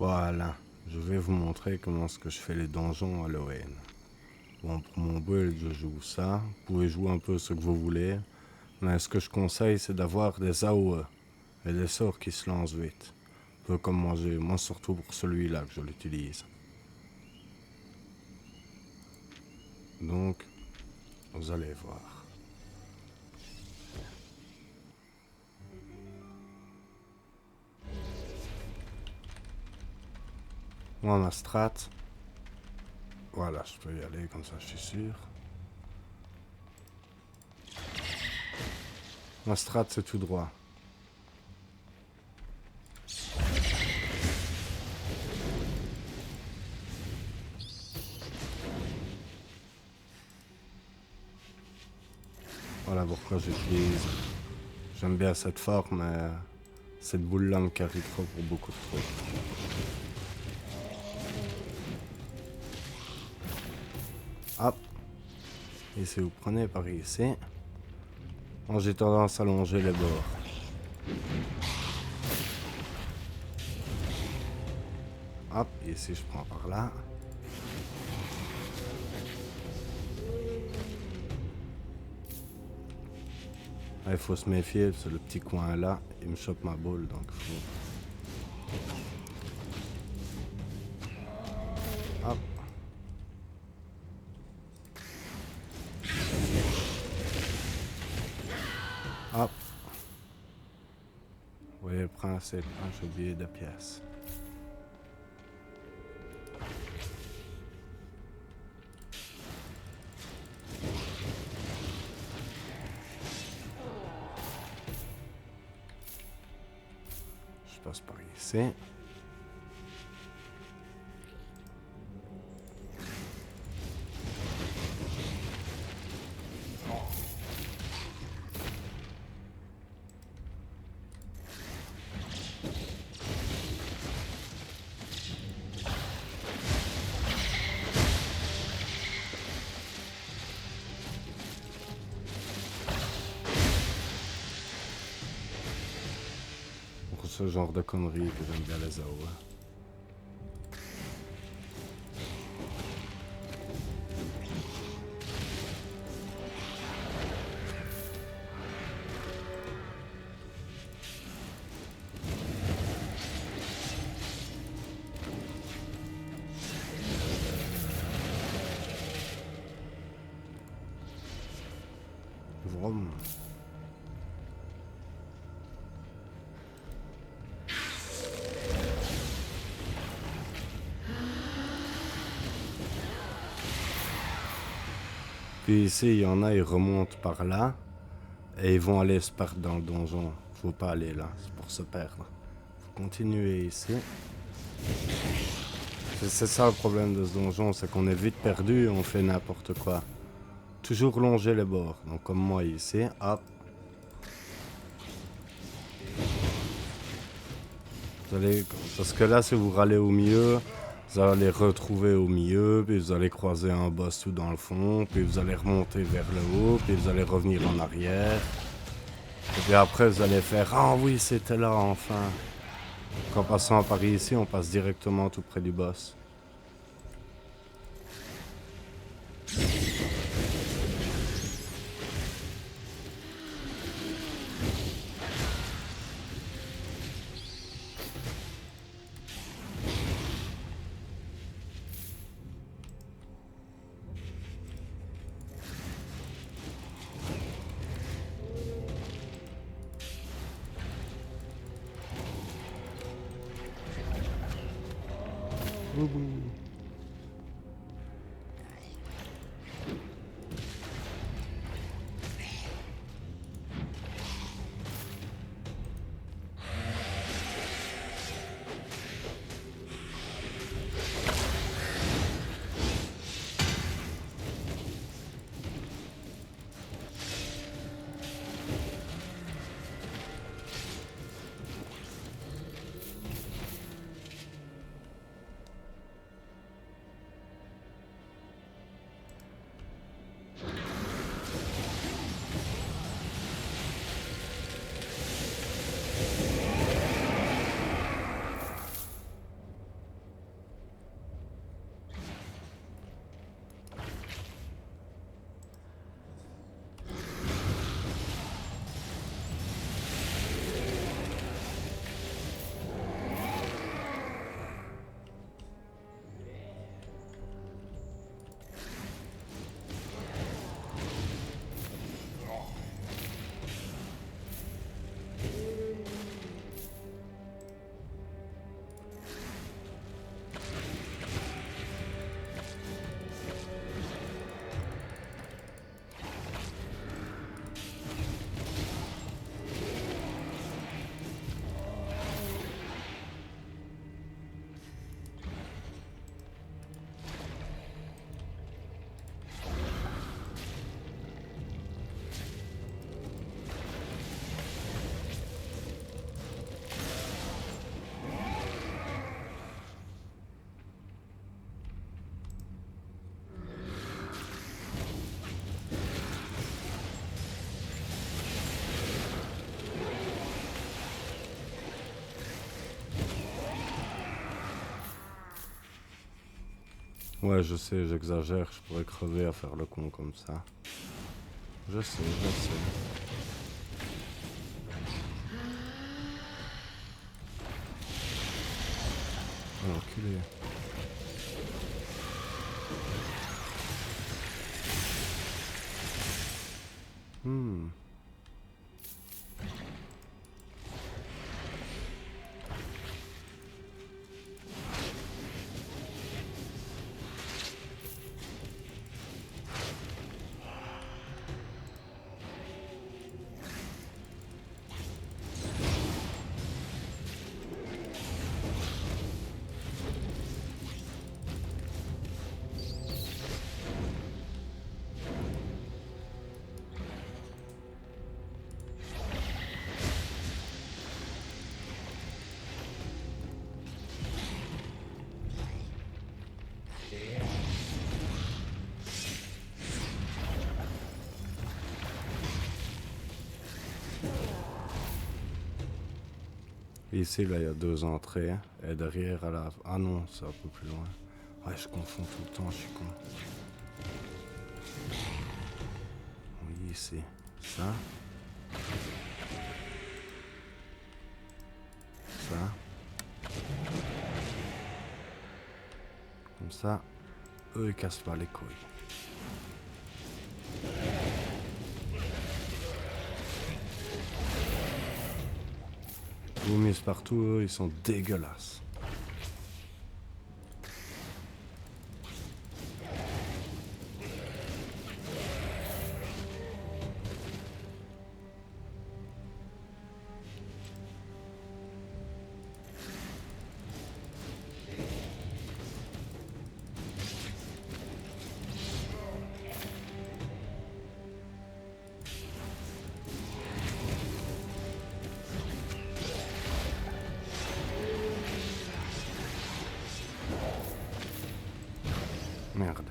Voilà, je vais vous montrer comment est-ce que je fais les donjons Halloween. Bon, pour mon build, je joue ça. Vous pouvez jouer un peu ce que vous voulez. Mais ce que je conseille, c'est d'avoir des AOE et des sorts qui se lancent vite. Un peu comme moi j'ai. Moi, surtout pour celui-là que je l'utilise. Donc, vous allez voir. Moi, ma strat. Voilà, je peux y aller comme ça, je suis sûr. Ma strat, c'est tout droit. Voilà pourquoi j'utilise. J'aime bien cette forme, mais cette boule-là me carry trop pour beaucoup de trucs. Hop. Ici, vous prenez par ici. Moi, j'ai tendance à longer les bords. Hop, ici, je prends par là. Il faut se méfier, parce que le petit coin là, il me chope ma boule, donc faut... Hop. Hop. Vous voyez le principe, hein, j'ai oublié de pièces. Je passe par ici. Pour ce genre de conneries que j'aime bien les AOE. Vroom. Puis ici, il y en a, ils remontent par là. Et ils vont aller se perdre dans le donjon. Faut pas aller là, c'est pour se perdre. Faut continuer ici. C'est ça le problème de ce donjon, c'est qu'on est vite perdu et on fait n'importe quoi. Toujours longer les bords. Donc comme moi ici, hop. Vous allez, parce que là, si vous râlez au milieu, vous allez retrouver au milieu, puis vous allez croiser un boss tout dans le fond, puis vous allez remonter vers le haut, puis vous allez revenir en arrière. Et puis après, vous allez faire « Ah oui, c'était là, enfin !» Qu'en passant par ici, on passe directement tout près du boss. Ouais, je sais, j'exagère, je pourrais crever à faire le con comme ça. Je sais, je sais. Oh, l'enculé. Hmm. Et ici, là, il y a 2 entrées. Et derrière, à la... Ah non, c'est un peu plus loin. Ouais, je confonds tout le temps, je suis con. Oui, ici. Ça. Ça. Comme ça. Eux, ils cassent pas les couilles. Vous mise partout, eux, ils sont dégueulasses. Merde.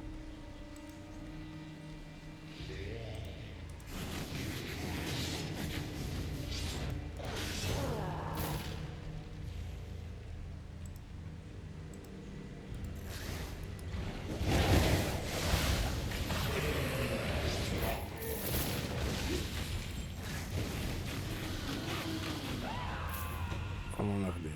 Comment merder.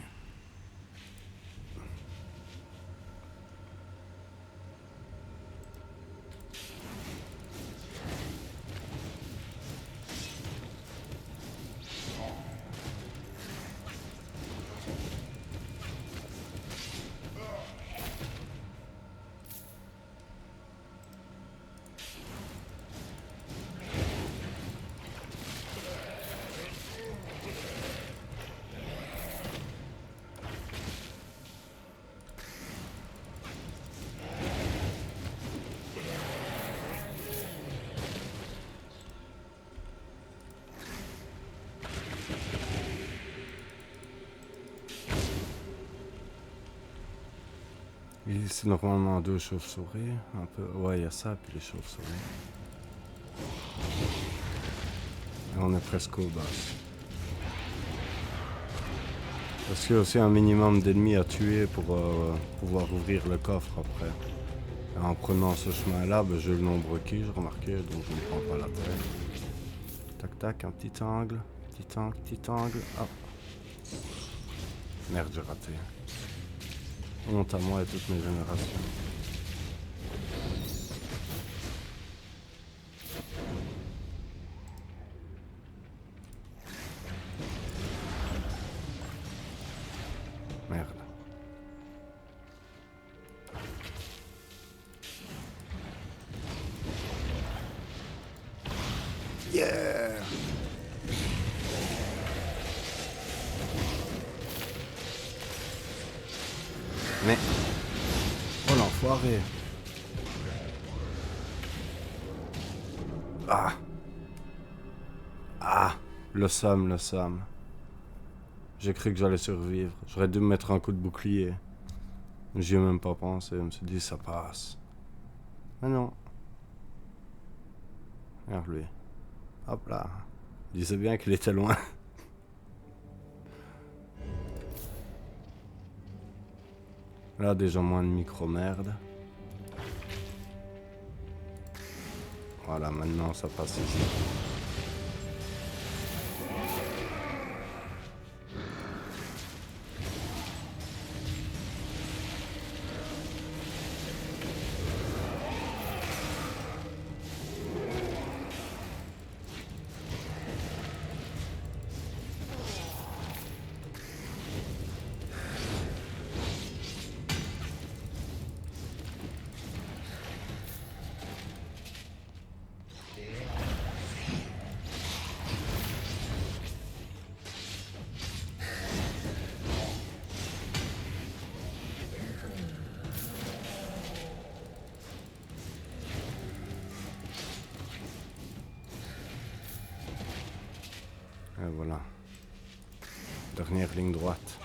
Ici, normalement, 2 chauves-souris. Un peu... Ouais, il y a ça, puis les chauves-souris. Et on est presque au boss. Parce qu'il y a aussi un minimum d'ennemis à tuer pour pouvoir ouvrir le coffre après. Et en prenant ce chemin-là, ben, j'ai le nombre requis, j'ai remarqué, donc je ne me prends pas la tête. Tac tac, un petit angle, petit angle, hop. Merde, j'ai raté. Honte à moi et toutes mes générations. Merde. Yeah! Mais... Oh l'enfoiré! Ah! Ah! Le somme, le somme. J'ai cru que j'allais survivre. J'aurais dû me mettre un coup de bouclier. J'y ai même pas pensé. Je me suis dit, ça passe. Mais non. Regarde lui. Hop là. Je disais bien qu'il était loin. Là, déjà moins de micro-merde. Voilà, maintenant ça passe ici. Et voilà. Dernière ligne droite.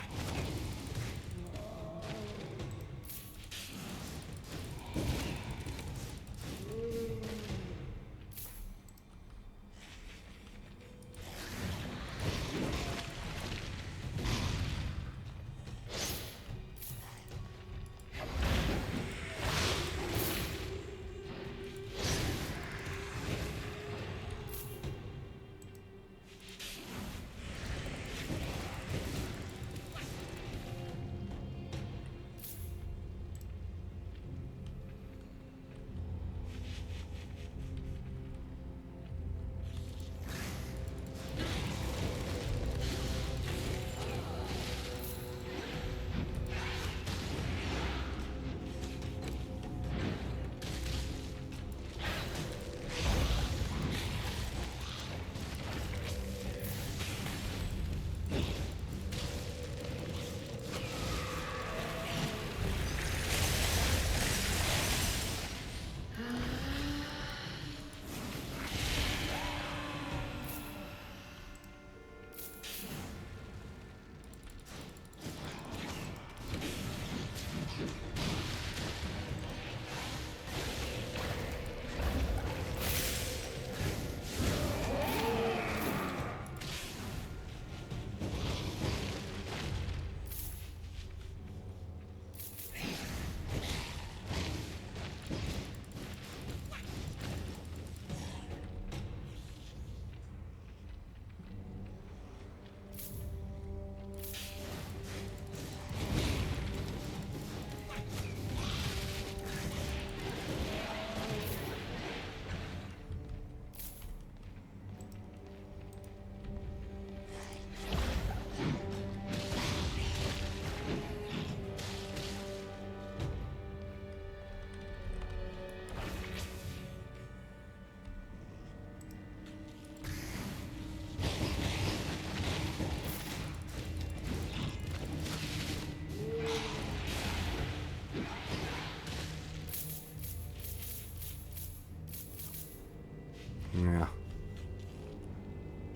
Ja.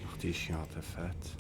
Partie chiante est faite.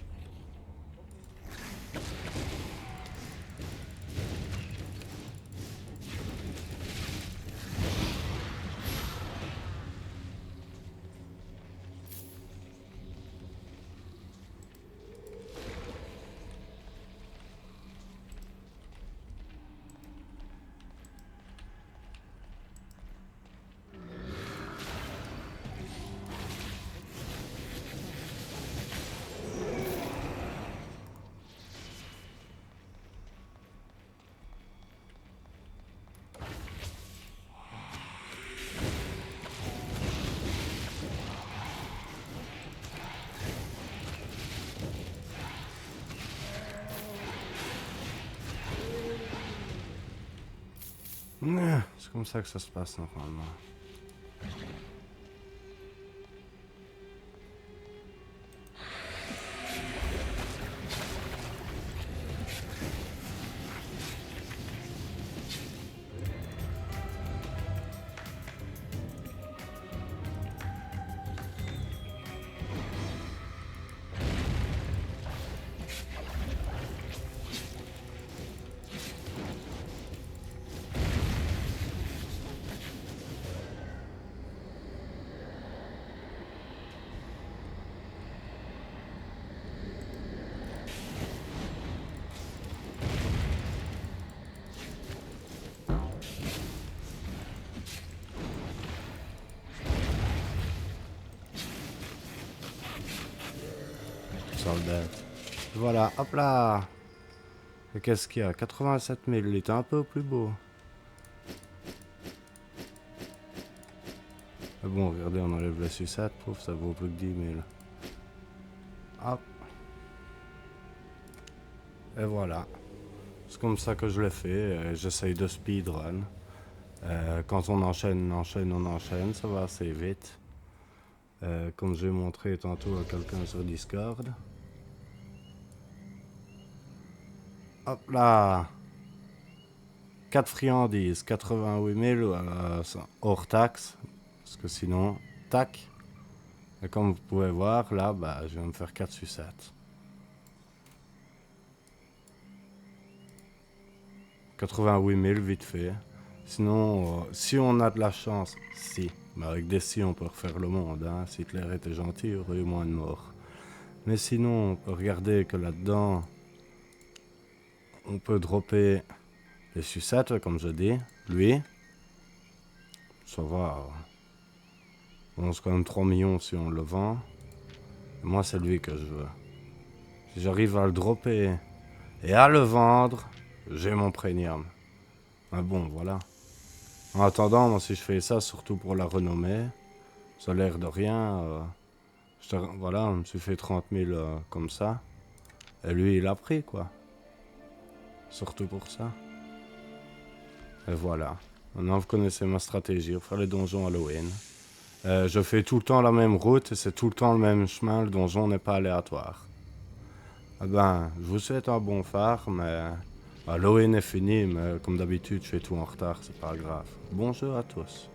C'est comme ça que ça se passe normalement. sale bête. Voilà, hop là. Et qu'est-ce qu'il y a? 87 000, il était un peu plus beau. Mais bon, regardez, on enlève la sucette, pauvre, ça vaut plus que 10 000. Hop. Et voilà. C'est comme ça que je l'ai fait. J'essaye de speedrun. Quand on enchaîne, on enchaîne, ça va assez vite. Comme j'ai montré tantôt à quelqu'un sur Discord. Hop là. 4 friandises, 88 000 hors taxe. Parce que sinon, tac. Et comme vous pouvez voir, là, bah, je vais me faire 4 sucettes. 88 000 vite fait. Sinon, si on a de la chance, si. Mais avec des si, on peut refaire le monde. Hein. Si Hitler était gentil, il y aurait eu moins de morts. Mais sinon, on peut regarder que là-dedans, on peut dropper les sucettes, comme je dis. Lui, ça va. On a quand même 3 millions si on le vend. Et moi, c'est lui que je veux. Si j'arrive à le dropper et à le vendre, j'ai mon premium. Mais bon, voilà. En attendant, moi, si je fais ça, surtout pour la renommée, ça a l'air de rien. Voilà, je me suis fait 30 000 comme ça. Et lui, il a pris, quoi. Surtout pour ça. Et voilà. Maintenant, vous connaissez ma stratégie. Pour faire les donjons Halloween. Je fais tout le temps la même route et c'est tout le temps le même chemin. Le donjon n'est pas aléatoire. Eh ben, je vous souhaite un bon phare, mais Halloween est fini, mais comme d'habitude, je fais tout en retard, c'est pas grave. Bon jeu à tous.